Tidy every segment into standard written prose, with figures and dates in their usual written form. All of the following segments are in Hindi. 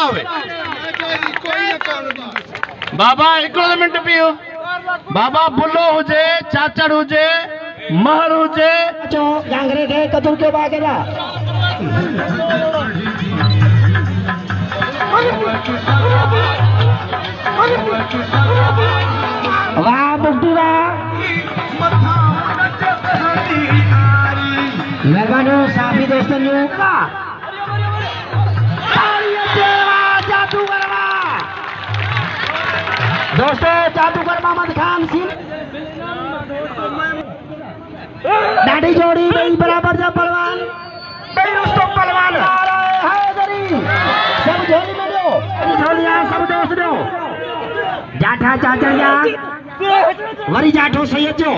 आवे बाबा एक मिनट पियो बाबा बुलो हुजे चाचड़ हुजे महर हुजे गांगरे के कतुर के बागेला वाह बुड्ढी वाह मेहरबानो साफी दोस्तों दोस्तों जादूगर मोहम्मद खान सिंह दाढ़ी जोड़ी भाई बराबर जब पहलवान भाई उसको पहलवान सब झोली में दो झोलियां सब दोस्त दो जाठा चाचड़िया वरी जाठो सैयद जो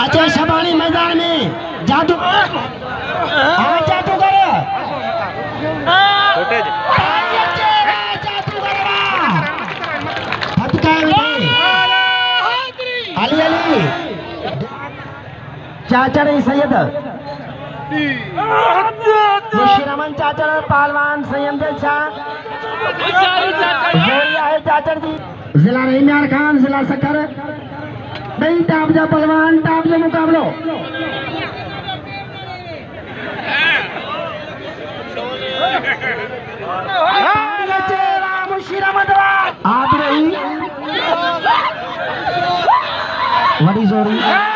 अजय शबानी मैदान में जादू जादूगर अली अली चाचड़ सैयद मुशीरमन चाचड़ पहलवान संयम शाह है चाचड़ जी जिला रहीमियार खान जिला सखर नहीं टाप जा पहलवान टाप जा मुकाबलो आप रही बड़ी जोरी